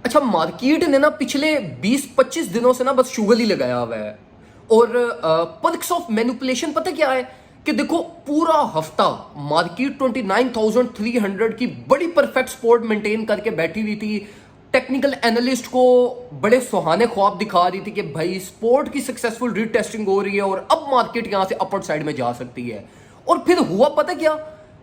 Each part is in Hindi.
अच्छा, मार्केट ने ना पिछले 20-25 दिनों से ना बस शुगर ही लगाया हुआ है। और पल्स ऑफ मैनिपुलेशन पता क्या है कि देखो, पूरा हफ्ता मार्केट 29,300 की बड़ी परफेक्ट सपोर्ट मेंटेन करके बैठी हुई थी। टेक्निकल एनालिस्ट को बड़े सुहाने ख्वाब दिखा रही थी कि भाई स्पोर्ट की सक्सेसफुल रीटेस्टिंग हो रही है और अब मार्केट यहां से अपर साइड में जा सकती है। और फिर हुआ पता क्या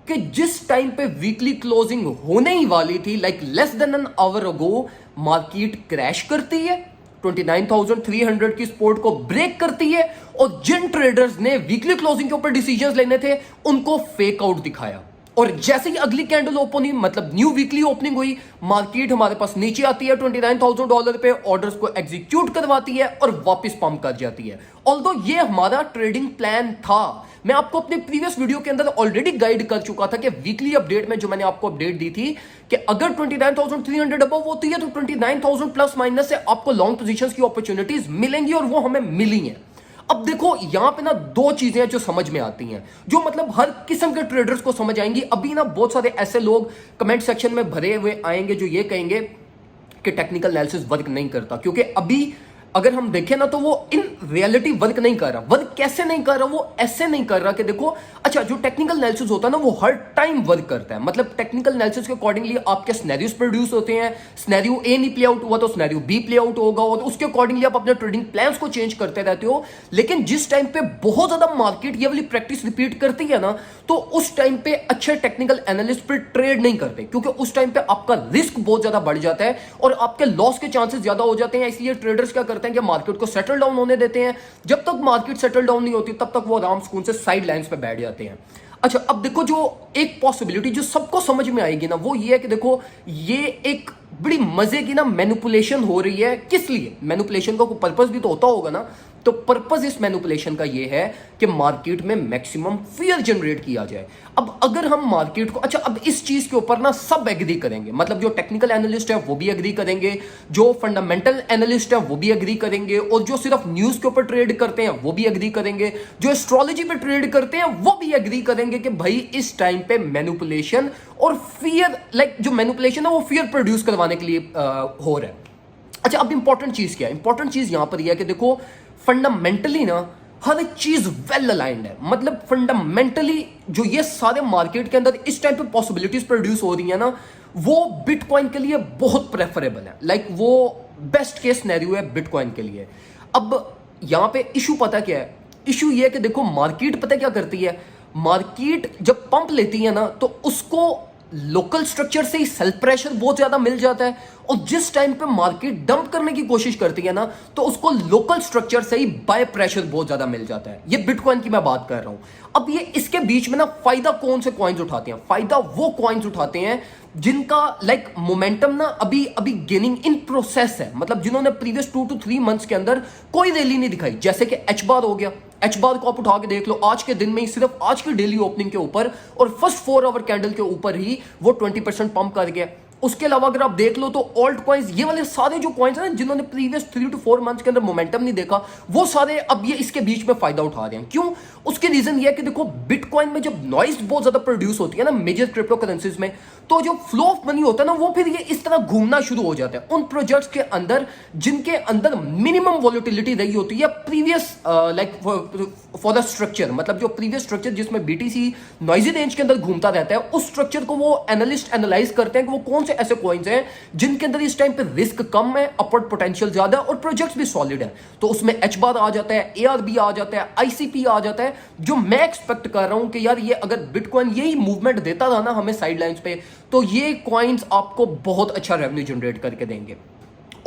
कि जिस टाइम पे वीकली क्लोजिंग होने ही वाली थी, like less than an hour ago, market crash करती है, 29,300 की सपोर्ट को ब्रेक करती है और जिन ट्रेडर्स ने वीकली क्लोजिंग के ऊपर डिसीजंस लेने थे उनको फेक आउट दिखाया। और जैसे ही अगली कैंडल ओपन हुई, मतलब न्यू वीकली ओपनिंग हुई, मार्केट हमारे पास नीचे आती है $29,000 पे, ऑर्डर्स को एग्जीक्यूट करवाती है और वापस पंप कर जाती है। ऑल्दो ये हमारा ट्रेडिंग प्लान था। मैं आपको अपने प्रीवियस वीडियो के अंदर ऑलरेडी गाइड कर चुका था कि वीकली अपडेट में जो मैंने आपको अपडेट दी थी कि अगर 29,300 अबव होती है तो 29,000 प्लस माइनस से आपको लॉन्ग पोजीशंस की अपॉर्चुनिटीज मिलेंगी, और वो हमें मिली हैं। अब देखो, यहां पे ना दो चीजें हैं जो समझ में आती हैं, जो मतलब हर किस्म के ट्रेडर्स को समझ आएंगी। अभी ना बहुत सारे ऐसे लोग कमेंट सेक्शन में भरे हुए आएंगे जो ये कहेंगे कि टेक्निकल एनालिसिस वर्क नहीं करता, क्योंकि अभी अगर हम देखें ना तो वो इन रियलिटी वर्क नहीं कर रहा। वर्क कैसे नहीं कर रहा? वो ऐसे नहीं कर रहा कि देखो, अच्छा, जो टेक्निकल एनालिसिस होता है ना वो हर टाइम वर्क करता है। मतलब टेक्निकल एनालिसिस के अकॉर्डिंगली आपके सिनेरियोस प्रोड्यूस होते हैं। सिनेरियो ए नहीं प्ले आउट हुआ तो सिनेरियो बी प्ले आउट होगा, और उसके अकॉर्डिंगली आप अपने ट्रेडिंग प्लान्स को चेंज करते रहते हो। लेकिन जिस टाइम पे बहुत ज्यादा मार्केट ये वाली प्रैक्टिस रिपीट करती है ना, तो उस टाइम पे अच्छे टेक्निकल एनालिस्ट पर ट्रेड नहीं करते, क्योंकि उस टाइम पे आपका रिस्क बहुत ज्यादा बढ़ जाता है और आपके लॉस के चांसेस ज्यादा हो जाते हैं। इसलिए ट्रेडर्स क्या करते हैं कि मार्केट को सेटल डाउन होने देते हैं। जब तक मार्केट सेटल डाउन नहीं होती तब तक वो आराम सुकून से साइड लाइंस पे बैठ जाते हैं। अच्छा, अब देखो, जो एक पॉसिबिलिटी जो सबको समझ में आएगी ना, वो ये है कि देखो, ये एक बड़ी मजे की ना मैनिपुलेशन हो रही है। किस लिए? मैनिपुलेशन का कोई पर्पस भी तो होता होगा ना। तो पर्पस इस मैनिपुलेशन का ये है कि मार्केट में मैक्सिमम फियर जनरेट किया जाए। अब अगर हम मार्केट को, अच्छा, अब इस चीज के ऊपर ना सब एग्री करेंगे, मतलब जो टेक्निकल एनालिस्ट है वो भी एग्री करेंगे, जो फंडामेंटल एनालिस्ट है वो भी एग्री करेंगे, और जो सिर्फ न्यूज के ऊपर ट्रेड करते हैं वो भी एग्री करेंगे, जो एस्ट्रोलॉजी पे ट्रेड करते हैं वो भी एग्री करेंगे कि भाई इस टाइम पे मैनिपुलेशन और फियर, लाइक जो मैनिपुलेशन है वो फियर प्रोड्यूस करवाने के लिए हो रहा है। अच्छा, अब इंपॉर्टेंट चीज क्या है? इंपॉर्टेंट चीज यहां पर यह है कि देखो, फंडामेंटली ना हर एक चीज वेल अलाइंड है। मतलब फंडामेंटली जो ये सारे मार्केट के अंदर इस टाइम पे पॉसिबिलिटीज प्रोड्यूस हो रही है ना, वो बिटकॉइन के लिए बहुत प्रेफरेबल है। लाइक वो बेस्ट केस सिनेरियो है बिटकॉइन के लिए। अब यहां पे इशू पता क्या है? इशू ये है कि देखो, मार्केट पता क्या करती है? मार्केट जब पंप लेती है ना तो उसको लोकल स्ट्रक्चर से ही सेल प्रेशर बहुत ज्यादा मिल जाता है, और जिस टाइम पे मार्केट डंप करने की कोशिश करती है ना तो उसको लोकल स्ट्रक्चर से ही बाय प्रेशर बहुत ज्यादा मिल जाता है। ये बिटकॉइन की मैं बात कर रहा हूं। अब ये इसके बीच में ना फायदा कौन से कॉइन्स उठाते हैं? फायदा वो कॉइन्स उठाते हैं जिनका लाइक मोमेंटम ना अभी अभी गेनिंग इन प्रोसेस है। मतलब जिन्होंने प्रीवियस 2 to 3 मंथ्स के अंदर कोई रैली नहीं दिखाई, जैसे कि एच बार हो गया। एच बार को आप उठा के देख लो, आज के दिन में ही, सिर्फ आज की डेली ओपनिंग के ऊपर और फर्स्ट 4 आवर कैंडल के ऊपर ही वो 20% पंप कर गया। उसके अलावा अगर आप देख लो तो ऑल्ट कॉइन्स, ये वाले सारे जो कॉइन्स हैं जिन्होंने प्रीवियस 3 to 4 मंथ्स के अंदर मोमेंटम नहीं देखा, वो सारे अब ये इसके बीच में फायदा उठा रहे हैं। क्यों? उसकी रीजन ये है कि देखो, बिटकॉइन में जब नॉइज बहुत ज्यादा प्रोड्यूस होती है ना मेजर क्रिप्टो करेंसीज में, तो जो फ्लो ऑफ मनी होता है ना वो फिर ये इस तरह घूमना शुरू हो जाता है उन प्रोजेक्ट्स के अंदर जिनके अंदर मिनिमम वॉलेटिलिटी रही होती है previous, like for the structure. मतलब जो प्रीवियस स्ट्रक्चर जिसमें बीटीसी नॉइजी रेंज के अंदर घूमता रहता है, उस स्ट्रक्चर को वो एनालिस्ट एनालाइज करते हैं कि वो कौन से ऐसे कॉइन्स हैं जिनके अंदर इस टाइम पे रिस्क कम है, अपवर्ड पोटेंशियल ज्यादा है और प्रोजेक्ट्स भी सॉलिड है। तो उसमें एच बार आ जाता है, एआरबी आ जाता है, आईसीपी आ जाता है। जो मैं एक्सपेक्ट कर रहा हूं कि यार ये अगर बिटकॉइन यही मूवमेंट देता रहा ना हमें साइडलाइंस पे, तो ये कॉइन्स आपको बहुत अच्छा रेवेन्यू जनरेट करके देंगे।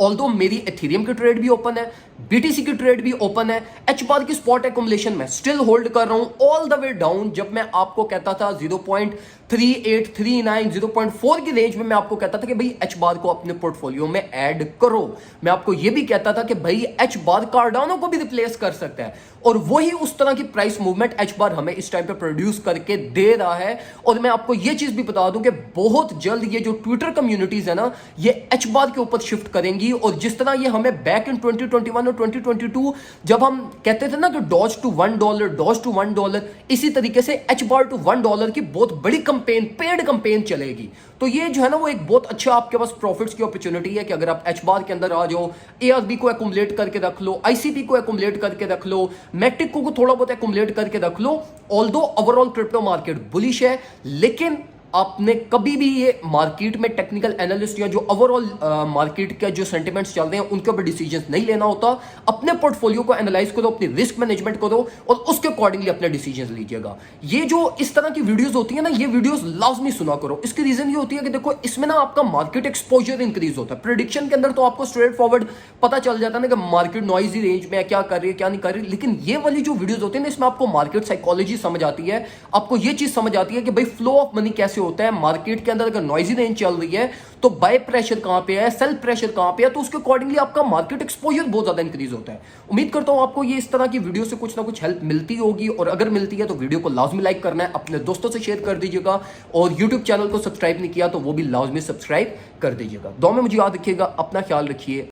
ऑल्दो मेरी एथेरियम की ट्रेड भी ओपन है, बीटीसी की ट्रेड भी ओपन है, एच बार की स्पॉट एक्युमुलेशन में स्टिल होल्ड कर रहा हूं ऑल द वे डाउन। जब मैं आपको कहता था 0.3839 0.4 की रेंज में, मैं आपको कहता था कि भाई एच बार को अपने पोर्टफोलियो में ऐड करो। मैं आपको यह भी कहता था कि भाई एच बार कार्डानो को भी रिप्लेस कर सकता है, और वही उस तरह की प्राइस मूवमेंट एच बार हमें इस टाइम पे प्रोड्यूस करके दे रहा है। और मैं आपको यह चीज भी बता दूं कि बहुत जल्द ये जो ट्विटर कम्युनिटीज है ना, ये एच बार के ऊपर शिफ्ट करेंगी। और जिस तरह ये हमें बैक इन 2021 और 2022 जब हम कहते थे ना कि डॉज टू $1, डॉज टू $1, इसी तरीके से एच बार टू $1 की बहुत बड़ी कंपेन, पेड कंपेन चलेगी। तो ये जो है ना वो एक बहुत अच्छा आपके पास प्रॉफिट्स की अपॉर्चुनिटी है कि अगर आप एच बार के अंदर आ जाओ, एआरबी को एक्युमुलेट करके रख लो, आईसीपी को एक्युमुलेट करके रख लो, मैटिक को थोड़ा बहुत एक्युमुलेट करके रख लो। Although overall crypto market bullish है, लेकिन आपने कभी भी ये मार्केट में टेक्निकल एनालिस्ट या जो ओवरऑल मार्केट के जो सेंटिमेंट्स चल रहे हैं उनके ऊपर डिसीजंस नहीं लेना होता। अपने पोर्टफोलियो को एनालाइज करो, अपनी रिस्क मैनेजमेंट करो और उसके अकॉर्डिंगली अपने डिसीजंस लीजिएगा। ये जो इस तरह की वीडियोस होती है ना, ये वीडियोस लाजमी सुना करो। इसकी रीजन ये होती है कि देखो इसमें ना आपका मार्केट एक्सपोजर इंक्रीज होता है। प्रेडिक्शन के अंदर तो आपको स्ट्रेट फॉरवर्ड पता चल जाता है ना कि मार्केट नॉइजी रेंज में है, क्या कर रही है क्या नहीं कर रही, लेकिन ये वाली जो वीडियोस होती है ना, इसमें आपको मार्केट साइकोलॉजी समझ आती है, आपको ये चीज समझ आती है कि भाई फ्लो ऑफ मनी कैसे होता है मार्केट के अंदर। अगर नॉइजी रेंज चल रही है तो बाय प्रेशर कहां पे है, सेल प्रेशर कहां पे है, तो उसके अकॉर्डिंगली आपका मार्केट एक्सपोजर बहुत ज्यादा इंक्रीज होता है। उम्मीद करता हूं आपको ये इस तरह की वीडियो से कुछ ना कुछ हेल्प मिलती होगी, और अगर मिलती है तो वीडियो को लाजमी लाइक करना है, अपने दोस्तों से शेयर कर दीजिएगा, और यूट्यूब चैनल को सब्सक्राइब नहीं किया तो वो भी लाजमी सब्सक्राइब कर दीजिएगा। दुआ में मुझे याद रखिएगा, अपना ख्याल रखिए।